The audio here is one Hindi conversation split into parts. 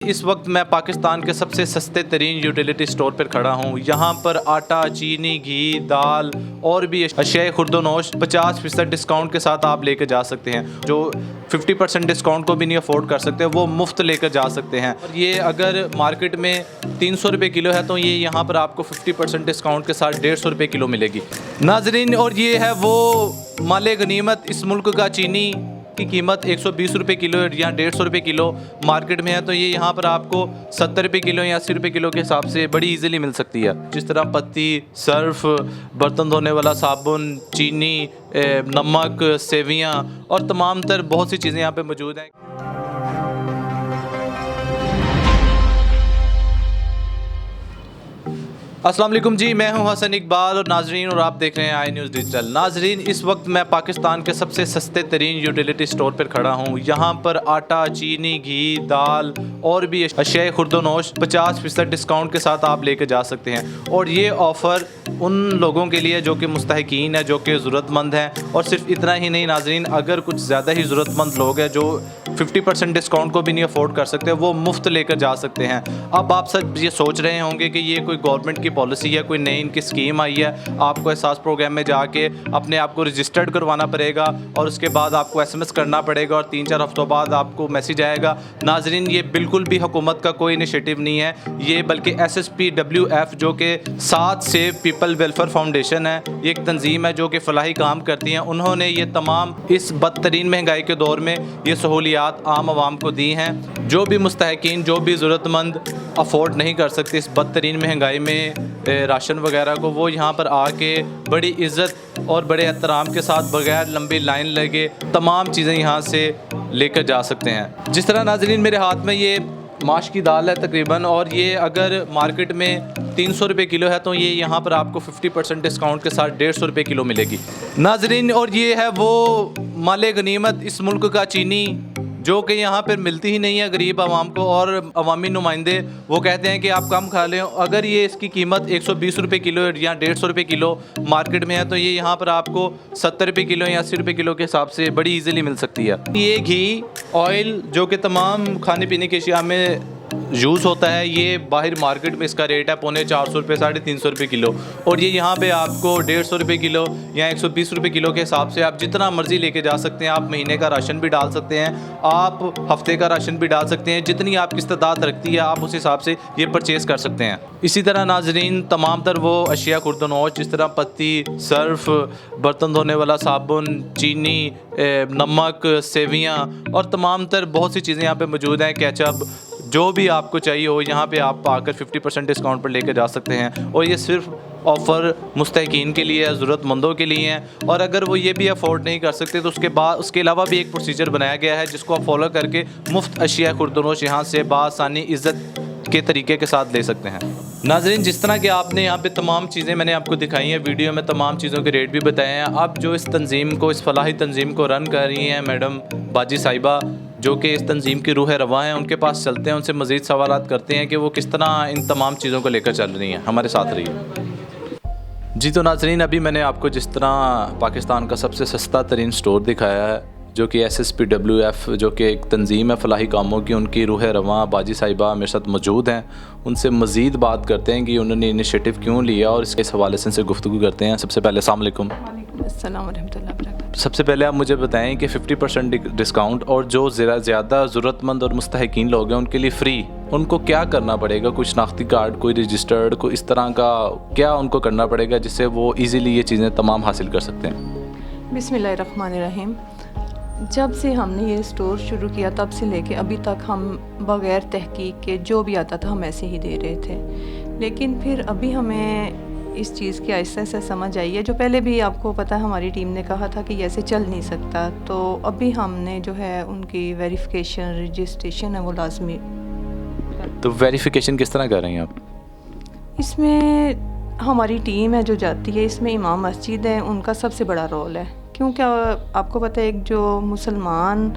इस वक्त मैं पाकिस्तान के सबसे सस्ते तरीन यूटिलिटी स्टोर पर खड़ा हूँ। यहाँ पर आटा, चीनी, घी, दाल और भी अशिया खुर्दोनोश 50% डिस्काउंट के साथ आप लेकर जा सकते हैं। जो 50% डिस्काउंट को भी नहीं अफोर्ड कर सकते वो मुफ्त लेकर जा सकते हैं। और ये अगर मार्केट में 300 रुपये किलो है तो ये यहाँ पर आपको 50% डिस्काउंट के साथ 150 रुपये किलो मिलेगी नाजरीन। और ये है वो माले गनीमत। इस मुल्क का चीनी की कीमत 120 रुपये किलो या 150 रुपये किलो मार्केट में है, तो ये यहाँ पर आपको 70 रुपये किलो या 80 रुपये किलो के हिसाब से बड़ी इजीली मिल सकती है। जिस तरह पत्ती, सर्फ, बर्तन धोने वाला साबुन, चीनी, नमक, सेवियाँ और तमाम तर बहुत सी चीज़ें यहाँ पे मौजूद हैं। अस्सलाम वालेकुम जी, मैं हूं हसन इकबाल और नाजरीन और आप देख रहे हैं आई न्यूज़ डिजिटल। नाजरीन, इस वक्त मैं पाकिस्तान के सबसे सस्ते तरीन यूटिलिटी स्टोर पर खड़ा हूं। यहाँ पर आटा, चीनी, घी, दाल और भी अशिया खुर्दोनोश 50% डिस्काउंट के साथ आप लेकर जा सकते हैं। और ये ऑफ़र उन लोगों के लिए जो कि मुस्तहिकीन है, जो कि ज़रूरतमंद हैं। और सिर्फ इतना ही नहीं नाजरीन, अगर कुछ ज़्यादा ही ज़रूरतमंद लोग हैं जो 50% डिस्काउंट को भी नहीं अफोर्ड कर सकते, वो मुफ्त लेकर जा सकते हैं। अब आप सब ये सोच रहे होंगे कि ये कोई गवर्नमेंट की पॉलिसी है, कोई नई इनकी स्कीम आई है, आपको एहसास प्रोग्राम में जाके अपने आप को रजिस्टर्ड करवाना पड़ेगा और उसके बाद आपको SMS करना पड़ेगा और 3-4 हफ्तों बाद आपको मैसेज आएगा। नाजरीन, ये बिल्कुल भी हुकूमत का कोई इनिशिएटिव नहीं है ये, बल्कि SSPWF जो कि साथ सेव पीपल वेलफेयर फाउंडेशन है, ये एक तंजीम है जो कि फलाही काम करती हैं। उन्होंने ये तमाम इस बदतरीन महंगाई के दौर में ये सहूलियात आम आवाम को दी हैं। जो भी मुस्तहिकीन, जो भी ज़रूरतमंद अफोर्ड नहीं कर सकते इस बदतरीन महंगाई में राशन वगैरह को, वो यहाँ पर आके बड़ी इज़्ज़त और बड़े एहतराम के साथ बगैर लंबी लाइन लगे तमाम चीज़ें यहाँ से लेकर जा सकते हैं। जिस तरह नाज़रीन मेरे हाथ में ये माश की दाल है तकरीबन, और ये अगर मार्केट में 300 रुपये किलो है तो ये यहाँ पर आपको 50% डिस्काउंट के साथ 150 रुपये किलो मिलेगी नाजरीन। और ये है वो माले गनीमत। इस मुल्क का चीनी जो कि यहाँ पर मिलती ही नहीं है गरीब आवाम को, और अवामी नुमाइंदे वो कहते हैं कि आप कम खा लें। अगर ये इसकी कीमत 120 रुपये किलो या 150 रुपये किलो मार्केट में है तो ये यहाँ पर आपको 70 रुपये किलो या 80 रुपये किलो के हिसाब से बड़ी इजीली मिल सकती है। ये घी, ऑयल जो कि तमाम खाने पीने की अशिया में यूज़ होता है, ये बाहर मार्केट में इसका रेट है 450 रुपये, 350 रुपये किलो, और ये यहाँ पे आपको 150 रुपये किलो या 120 रुपये किलो के हिसाब से आप जितना मर्ज़ी लेके जा सकते हैं। आप महीने का राशन भी डाल सकते हैं, आप हफ्ते का राशन भी डाल सकते हैं, जितनी आपकी इस्तेदाद रखती है आप उस हिसाब से ये परचेज़ कर सकते हैं। इसी तरह नाजरीन तमाम तर वो अशिया खुर्दोनोश जिस तरह पत्ती, सर्फ, बर्तन धोने वाला साबुन, चीनी, नमक, सेवियाँ और तमाम तर बहुत सी चीज़ें यहाँ पर मौजूद हैं। केचप, जो भी आपको चाहिए हो यहाँ पे आप आकर 50% डिस्काउंट पर लेकर जा सकते हैं। और ये सिर्फ ऑफ़र मुस्तहिकीन के लिए है, ज़रूरतमंदों के लिए हैं। और अगर वो ये भी अफोर्ड नहीं कर सकते तो उसके अलावा भी एक प्रोसीजर बनाया गया है जिसको आप फॉलो करके मुफ्त अशिया खुर्दोनोश यहाँ से बासानी इज़्ज़त के तरीके के साथ ले सकते हैं। नाज़रीन, जिस तरह कि आपने यहाँ पे तमाम चीज़ें मैंने आपको दिखाई हैं, वीडियो में तमाम चीज़ों के रेट भी बताए हैं। अब जो इस तंजीम को, इस फलाही तंजीम को रन कर रही हैं मैडम बाजी साहिबा, जो कि इस तंजीम की रूह रवा हैं, उनके पास चलते हैं, उनसे मज़ीद सवालात करते हैं कि वो किस तरह इन तमाम चीज़ों को लेकर चल रही हैं। हमारे साथ रहिए जी। तो नाज़रीन, अभी मैंने आपको जिस तरह पाकिस्तान का सबसे सस्ता तरीन स्टोर दिखाया है जो कि SSPWF जो कि एक तंजीम है फलाही कामों की, उनकी रूह रवां बाजी साहिबा मेरे साथ मौजूद हैं। उनसे मज़ीद बात करते हैं कि उन्होंने इनिशिएटिव क्यों लिया और इसके हवाले से गुफ्तगू करते हैं। सबसे पहले अस्सलाम वालेकुम। अस्सलाम वरहमतुल्लाहि वबरकातुहू। सबसे पहले आप मुझे बताएं कि 50% डिस्काउंट और जो ज़्यादा ज़रूरतमंद और मुस्तहिकीन लोग हैं उनके लिए फ़्री, उनको क्या करना पड़ेगा? कोई शनाख्ती कार्ड, कोई रजिस्टर्ड, कोई इस तरह का क्या उनको करना पड़ेगा जिससे वो ईज़िली ये चीज़ें तमाम हासिल कर सकते हैं? बिस्मिल्लाहिर्रहमानिर्रहीम। जब से हमने ये स्टोर शुरू किया तब से लेके अभी तक हम बग़ैर तहकीक के जो भी आता था हम ऐसे ही दे रहे थे। लेकिन फिर अभी हमें इस चीज़ की आहिस्ता आहिस्ता समझ आई है। जो पहले भी आपको पता है हमारी टीम ने कहा था कि ऐसे चल नहीं सकता, तो अभी हमने जो है उनकी वेरिफिकेशन, रजिस्ट्रेशन है वो लाजमी। तो वेरिफिकेशन किस तरह कर रही हैं आप? इसमें हमारी टीम है जो जाती है, इसमें इमाम मस्जिद है, उनका सबसे बड़ा रोल है। क्योंकि आपको पता है एक जो मुसलमान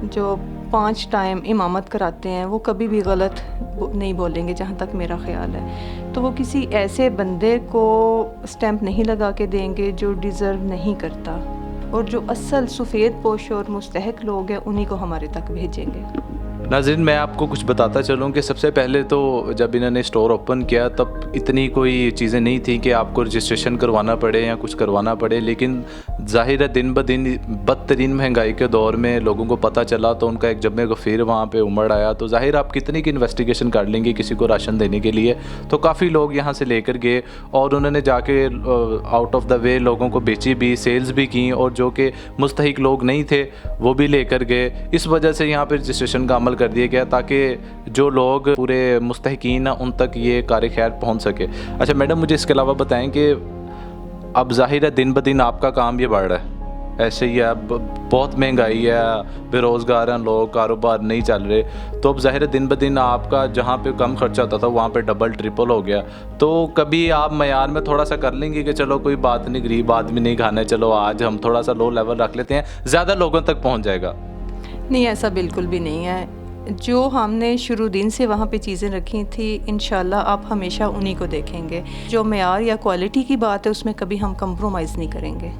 जो 5 टाइम इमामत कराते हैं वो कभी भी गलत नहीं बोलेंगे, जहाँ तक मेरा ख़्याल है। तो वो किसी ऐसे बंदे को स्टैंप नहीं लगा के देंगे जो डिज़र्व नहीं करता, और जो असल सफ़ेद पोश और मुस्तहक लोग हैं उन्हीं को हमारे तक भेजेंगे। नाज़रीन, मैं आपको कुछ बताता चलूँ कि सबसे पहले तो जब इन्होंने स्टोर ओपन किया तब इतनी कोई चीज़ें नहीं थी कि आपको रजिस्ट्रेशन करवाना पड़े या कुछ करवाना पड़े, लेकिन ज़ाहिर है दिन ब दिन बदतरीन महंगाई के दौर में लोगों को पता चला तो उनका एक जमे गफ़ीर वहाँ पे उमड़ आया। तो ज़ाहिर आप कितनी की इन्वेस्टिगेशन कर लेंगे किसी को राशन देने के लिए, तो काफ़ी लोग यहाँ से लेकर गए और उन्होंने जाके आउट ऑफ द वे लोगों को बेची भी, सेल्स भी की, और जो कि मुस्तहिक लोग नहीं थे वो भी लेकर गए। इस वजह से यहाँ पर रजिस्ट्रेशन का अमल कर दिया गया ताकि जो लोग पूरे मुस्तहिकीन हैं उन तक ये कार खैर पहुँच सके। अच्छा मैडम, मुझे इसके अलावा बताएं कि अब ज़ाहिर है दिन ब दिन आपका काम ये बढ़ रहा है, ऐसे ही है, बहुत महंगाई है, बेरोज़गार हैं लोग, कारोबार नहीं चल रहे, तो अब ज़ाहिर है दिन ब दिन आपका जहाँ पे कम खर्चा होता था वहाँ पे डबल ट्रिपल हो गया। तो कभी आप मयार में थोड़ा सा कर लेंगे कि चलो कोई बात नहीं, गरीब आदमी नहीं खाना है, चलो आज हम थोड़ा सा लो लेवल रख लेते हैं, ज़्यादा लोगों तक पहुँच जाएगा? नहीं, ऐसा बिल्कुल भी नहीं है। जो हमने शुरू दिन से वहाँ पे चीज़ें रखी थी, इंशाल्लाह आप हमेशा उन्हीं को देखेंगे। जो मेयार या क्वालिटी की बात है उसमें कभी हम कंप्रोमाइज़ नहीं करेंगे।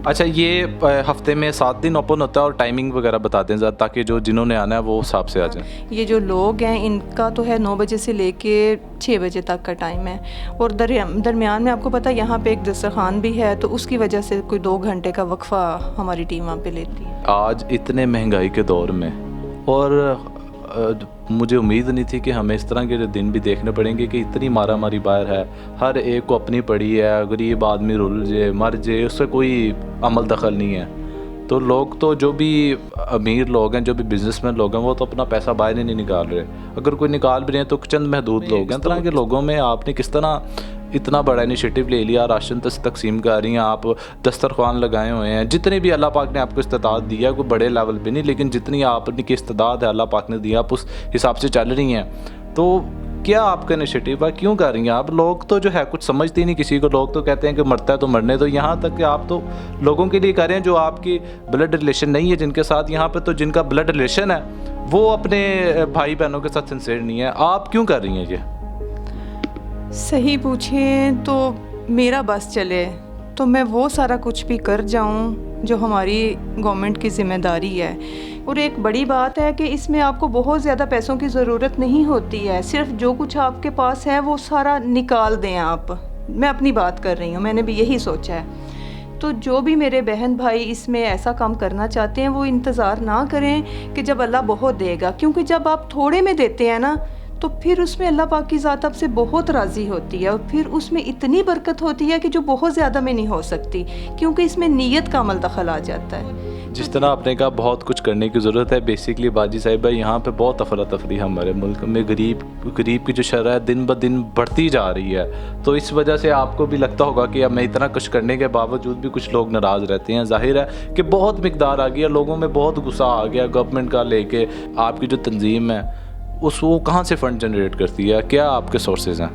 अच्छा, ये हफ्ते में 7 दिन ओपन होता है और टाइमिंग वगैरह बता दें ज़रा, ताकि जो जिन्होंने आना है वो हिसाब से आ जाए। ये जो लोग हैं इनका तो है 9 बजे से लेके 6 बजे तक का टाइम है, और दरमियान में आपको पता है यहाँ पे एक दस्तरखान भी है, तो उसकी वजह से कोई 2 घंटे का वक्फा हमारी टीम वहाँ पे लेती है। आज इतने महंगाई के दौर में, और मुझे उम्मीद नहीं थी कि हमें इस तरह के दिन भी देखने पड़ेंगे कि इतनी मारा मारी बाहर है, हर एक को अपनी पड़ी है, गरीब आदमी रुल जाए मर जाए उससे कोई अमल दखल नहीं है। तो लोग तो जो भी अमीर लोग हैं, जो भी बिजनेसमैन लोग हैं, वो तो अपना पैसा बाहर ही नहीं निकाल रहे, अगर कोई निकाल भी रहे हैं तो चंद महदूद लोग हैं। तरह के लोगों में आपने किस तरह इतना बड़ा इनिशिएटिव ले लिया, राशन तकसीम कर रही हैं आप, दस्तरखान लगाए हुए हैं, जितने भी अल्लाह पाक ने आपको इस्तेदाद दिया, कोई बड़े लेवल पे नहीं, लेकिन जितनी आपकी इस्तेदाद है अल्लाह पाक ने दिया, आप उस हिसाब से चल रही हैं। तो क्या आपका इनिशिएटिव है, क्यों कर रही हैं आप? लोग तो जो है कुछ समझते ही नहीं किसी को, लोग तो कहते हैं कि मरता है तो मरने दो। यहाँ तक कि आप तो लोगों के लिए कर रहे हैं जो आपकी ब्लड रिलेशन नहीं है जिनके साथ, यहाँ पर तो जिनका ब्लड रिलेशन है वो अपने भाई बहनों के साथ सिंसेयर नहीं है। आप क्यों कर रही हैं ये? सही पूछें तो मेरा बस चले तो मैं वो सारा कुछ भी कर जाऊं जो हमारी गवर्नमेंट की ज़िम्मेदारी है। और एक बड़ी बात है कि इसमें आपको बहुत ज़्यादा पैसों की ज़रूरत नहीं होती है, सिर्फ जो कुछ आपके पास है वो सारा निकाल दें आप। मैं अपनी बात कर रही हूँ, मैंने भी यही सोचा है। तो जो भी मेरे बहन भाई इसमें ऐसा काम करना चाहते हैं वो इंतज़ार ना करें कि जब अल्लाह बहुत देगा, क्योंकि जब आप थोड़े में देते हैं ना तो फिर उसमें अल्लाह पाक की ज़ात आपसे बहुत राज़ी होती है, और फिर उसमें इतनी बरकत होती है कि जो बहुत ज़्यादा में नहीं हो सकती, क्योंकि इसमें नीयत का अमल दखल आ जाता है। जिस तरह आपने कहा बहुत कुछ करने की ज़रूरत है, बेसिकली बाजी साहिबा यहाँ पे बहुत अफरा तफरी हमारे मुल्क में, गरीब की जो शरह है दिन ब दिन बढ़ती जा रही है। तो इस वजह से आपको भी लगता होगा कि अब मैं इतना कुछ करने के बावजूद भी कुछ लोग नाराज़ रहते हैं। जाहिर है कि बहुत मिकदार आ गया, लोगों में बहुत गुस्सा आ गया गवर्नमेंट का लेके। आपकी जो तंजीम है वो कहाँ से फ़ंड जनरेट करती है, क्या आपके सोर्सेज हैं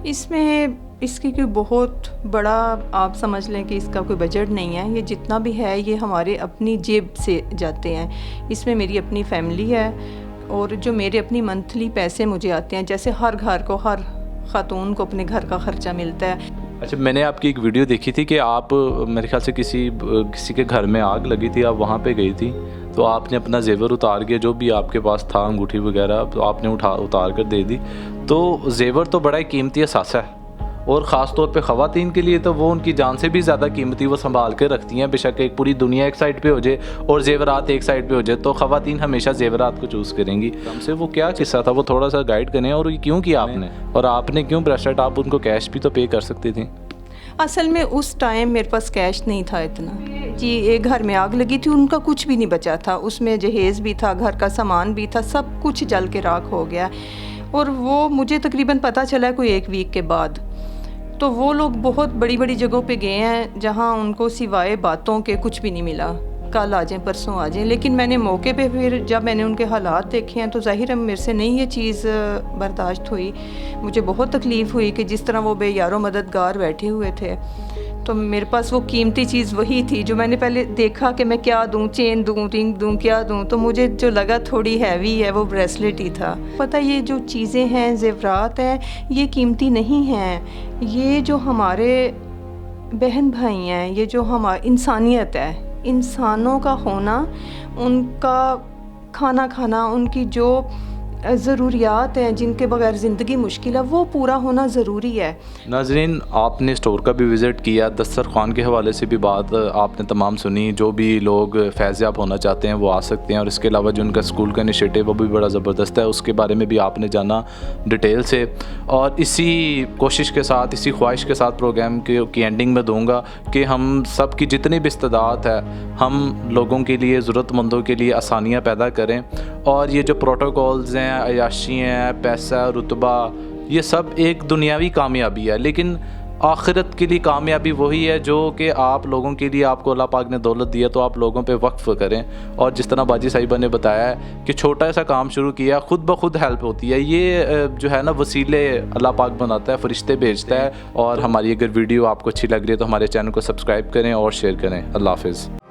इसमें? इसकी कोई बहुत बड़ा आप समझ लें कि इसका कोई बजट नहीं है, ये जितना भी है ये हमारे अपनी जेब से जाते हैं। इसमें मेरी अपनी फैमिली है और जो मेरे अपनी मंथली पैसे मुझे आते हैं, जैसे हर घर को, हर खातून को अपने घर का ख़र्चा मिलता है। अच्छा, मैंने आपकी एक वीडियो देखी थी कि आप मेरे ख्याल से किसी के घर में आग लगी थी, आप वहाँ पे गई थी, तो आपने अपना जेवर उतार के, जो भी आपके पास था अंगूठी वगैरह, तो आपने उतार कर दे दी। तो जेवर तो बड़ा ही कीमती असासा है, और ख़ास तौर पे ख़वातीन के लिए तो वो उनकी जान से भी ज़्यादा कीमती वो संभाल के रखती हैं। बेशक एक पूरी दुनिया एक साइड पे हो जाए और जेवरात एक साइड पे हो जाए, तो ख़वातीन हमेशा जेवरात को चूज़ करेंगी। हमसे वो क्या किस्सा था, वो थोड़ा सा गाइड करें, और ये क्यों किया आपने, और आपने क्यों ब्रेसलेट, आप उनको कैश भी तो पे कर सकती थी। असल में उस टाइम मेरे पास कैश नहीं था इतना जी। एक घर में आग लगी थी, उनका कुछ भी नहीं बचा था, उसमें जहेज़ भी था, घर का सामान भी था, सब कुछ जल के राख हो गया। और वो मुझे तकरीबन पता चला कोई 1 वीक के बाद। तो वो लोग बहुत बड़ी बड़ी जगहों पे गए हैं जहाँ उनको सिवाय बातों के कुछ भी नहीं मिला, कल आ जाएं परसों आ जाएं। लेकिन मैंने मौके पे फिर जब मैंने उनके हालात देखे हैं तो ज़ाहिर है मेरे से नहीं ये चीज़ बर्दाश्त हुई। मुझे बहुत तकलीफ़ हुई कि जिस तरह वो बेयारो मददगार बैठे हुए थे, तो मेरे पास वो कीमती चीज़ वही थी जो मैंने पहले देखा कि मैं क्या दूं, चेन दूं, रिंग दूं, क्या दूं, तो मुझे जो लगा थोड़ी हैवी है वो ब्रेसलेट ही था। पता ये जो चीज़ें हैं, ज़ेवरात हैं, ये कीमती नहीं हैं। ये जो हमारे बहन भाई हैं, ये जो हमारी इंसानियत है, इंसानों का होना, उनका खाना खाना, उनकी जो ज़रूरियात हैं जिनके बगैर ज़िंदगी मुश्किल है, वो पूरा होना ज़रूरी है। नाजरीन, आपने स्टोर का भी विज़िट किया, दस्तरखान के हवाले से भी बात आपने तमाम सुनी। जो भी लोग फैज़याब होना चाहते हैं वो आ सकते हैं, और इसके अलावा जो उनका स्कूल का इनिशिएटिव वो भी बड़ा ज़बरदस्त है, उसके बारे में भी आपने जाना डिटेल से। और इसी कोशिश के साथ, इसी ख्वाहिश के साथ प्रोग्राम की एंडिंग में दूँगा कि हम सब की जितनी भी इस्तेदात है, हम लोगों के लिए, ज़रूरतमंदों के लिए आसानियाँ पैदा करें। और ये जो प्रोटोकॉल्स हैं, अयाशी हैं, पैसा, रुतबा, ये सब एक दुनियावी कामयाबी है, लेकिन आखिरत के लिए कामयाबी वही है जो कि आप लोगों के लिए, आपको अल्लाह पाक ने दौलत दी है तो आप लोगों पे वक्फ़ करें। और जिस तरह बाजी साहिबा ने बताया है कि छोटा सा काम शुरू किया, ख़ुद ब खुद हेल्प होती है। ये जो है ना, वसीले अल्लाह पाक बनाता है, फ़रिश्ते भेजता है। और हमारी अगर वीडियो आपको अच्छी लग रही है तो हमारे चैनल को सब्सक्राइब करें और शेयर करें। अल्लाह हाफ़िज़।